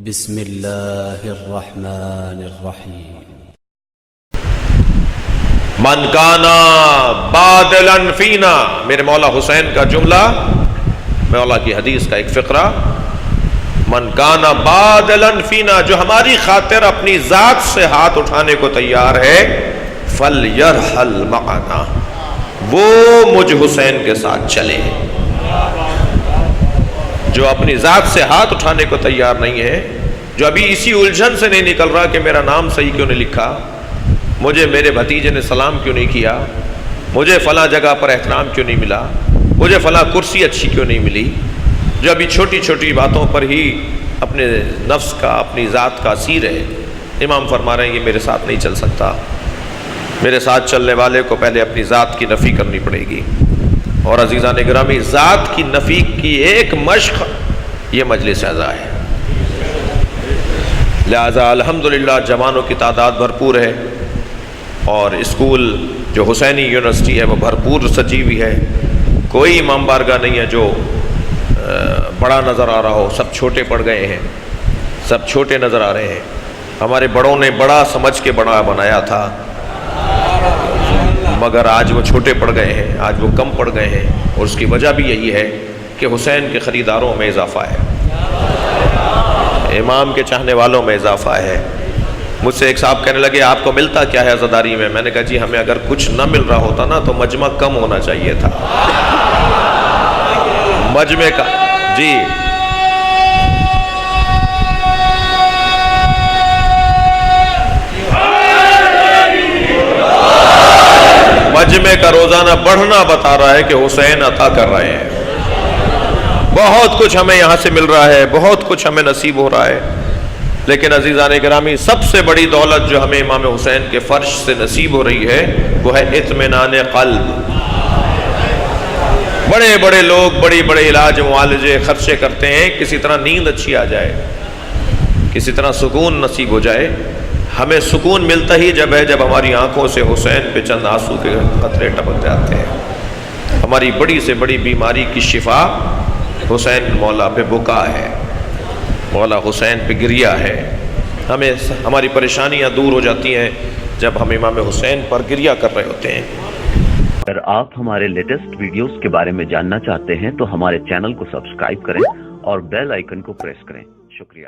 بسم اللہ الرحمن الرحیم من کانا بادلن فینا، میرے مولا حسین کا جملہ، مولا کی حدیث کا ایک فقرہ، من کانا بادلن فینا، جو ہماری خاطر اپنی ذات سے ہاتھ اٹھانے کو تیار ہے، فلیرحل معنا، وہ مجھ حسین کے ساتھ چلے۔ جو اپنی ذات سے ہاتھ اٹھانے کو تیار نہیں ہے، جو ابھی اسی الجھن سے نہیں نکل رہا کہ میرا نام صحیح کیوں نہیں لکھا، مجھے میرے بھتیجے نے سلام کیوں نہیں کیا، مجھے فلاں جگہ پر احترام کیوں نہیں ملا، مجھے فلاں کرسی اچھی کیوں نہیں ملی، جو ابھی چھوٹی چھوٹی باتوں پر ہی اپنے نفس کا، اپنی ذات کا اسیر ہے، امام فرما رہے ہیں یہ میرے ساتھ نہیں چل سکتا۔ میرے ساتھ چلنے والے کو پہلے اپنی ذات کی نفی کرنی پڑے گی، اور عزیزان گرامی، ذات کی نفی کی ایک مشق یہ مجلس اعزا ہے۔ لہذا الحمدللہ جوانوں کی تعداد بھرپور ہے، اور اسکول جو حسینی یونیورسٹی ہے وہ بھرپور سجی ہوئی ہے، کوئی امام بارگاہ نہیں ہے جو بڑا نظر آ رہا ہو، سب چھوٹے پڑ گئے ہیں، سب چھوٹے نظر آ رہے ہیں۔ ہمارے بڑوں نے بڑا سمجھ کے بڑا بنایا تھا، مگر آج وہ چھوٹے پڑ گئے ہیں، آج وہ کم پڑ گئے ہیں، اور اس کی وجہ بھی یہی ہے کہ حسین کے خریداروں میں اضافہ ہے، امام کے چاہنے والوں میں اضافہ ہے۔ مجھ سے ایک صاحب کہنے لگے آپ کو ملتا کیا ہے عزاداری میں؟ میں نے کہا جی ہمیں اگر کچھ نہ مل رہا ہوتا نا تو مجمع کم ہونا چاہیے تھا، مجمع کا جی مجمع کا روزانہ بڑھنا بتا رہا ہے کہ حسین عطا کر رہے ہیں، بہت کچھ ہمیں یہاں سے مل رہا ہے، بہت کچھ ہمیں نصیب ہو رہا ہے، لیکن عزیزان گرامی سب سے بڑی دولت جو ہمیں امام حسین کے فرش سے نصیب ہو رہی ہے وہ ہے اطمینان قلب۔ بڑے بڑے لوگ بڑی بڑے علاج معالجے خرچے کرتے ہیں، کسی طرح نیند اچھی آ جائے، کسی طرح سکون نصیب ہو جائے۔ ہمیں سکون ملتا ہی جب ہے جب ہماری آنکھوں سے حسین پہ چند آنسو کے قطرے ٹپک جاتے ہیں۔ ہماری بڑی سے بڑی بیماری کی شفا حسین مولا پہ بکا ہے، مولا حسین پہ گریہ ہے۔ ہمیں ہماری پریشانیاں دور ہو جاتی ہیں جب ہم امام حسین پر گریہ کر رہے ہوتے ہیں۔ اگر آپ ہمارے لیٹسٹ ویڈیوز کے بارے میں جاننا چاہتے ہیں تو ہمارے چینل کو سبسکرائب کریں اور بیل آئیکن کو پریس کریں۔ شکریہ۔